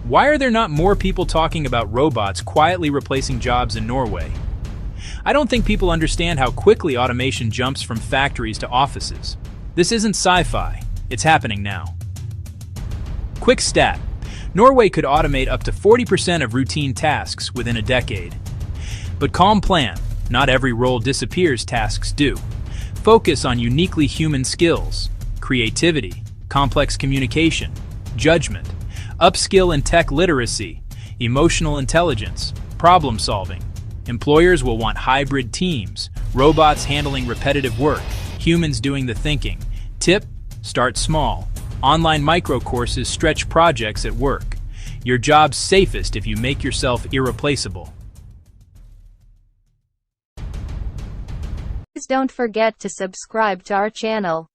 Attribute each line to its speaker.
Speaker 1: Why are there not more people talking about robots quietly replacing jobs in Norway? I don't think people understand how quickly automation jumps from factories to offices. This isn't sci-fi, it's happening now. Quick stat: Norway could automate up to 40% of routine tasks within a decade. But calm plan, not every role disappears, tasks do. Focus on uniquely human skills, creativity, complex communication, judgment, upskill in tech literacy, emotional intelligence, problem solving. Employers will want hybrid teams, robots handling repetitive work, humans doing the thinking. Tip: start small. Online micro courses stretch projects at work. Your job's safest if you make yourself irreplaceable.
Speaker 2: Please don't forget to subscribe to our channel.